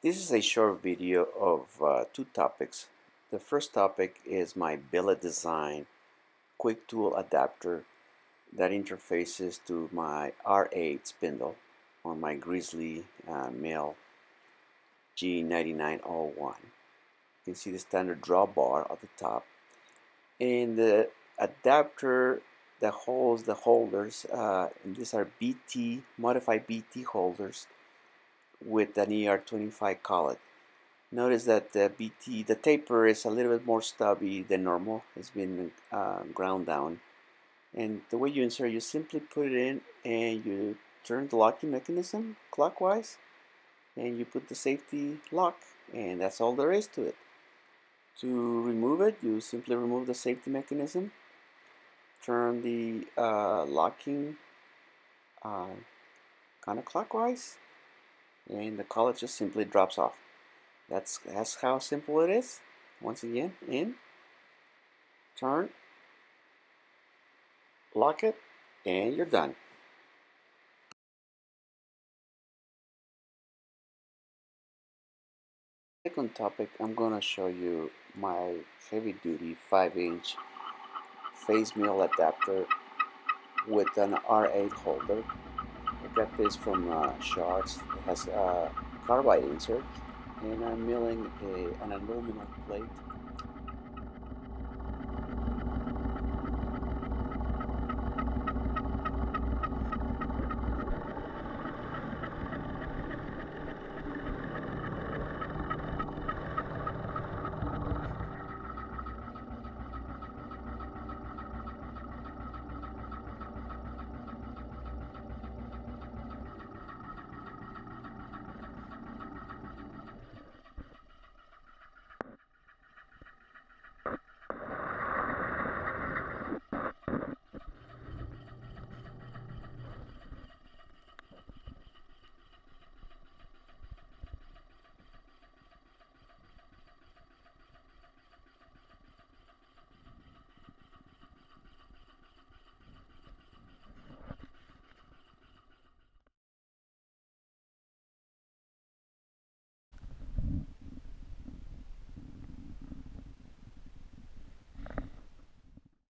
This is a short video of two topics. The first topic is my billet design quick tool adapter that interfaces to my R8 spindle on my Grizzly mill G9901. You can see the standard drawbar at the top, and the adapter that holds the holders, and these are BT modified BT holders with an ER25 collet. Notice that the taper is a little bit more stubby than normal. It's been ground down. And the way you insert, you simply put it in and you turn the locking mechanism clockwise and you put the safety lock, and that's all there is to it. To remove it, you simply remove the safety mechanism, turn the locking counterclockwise, and the collet just simply drops off. That's how simple it is. Once again, in, turn, lock it, and you're done. Second topic, I'm going to show you my heavy duty 5-inch phase mill adapter with an R8 holder. I got this from Shards. It has a carbide insert, and I'm milling an aluminum plate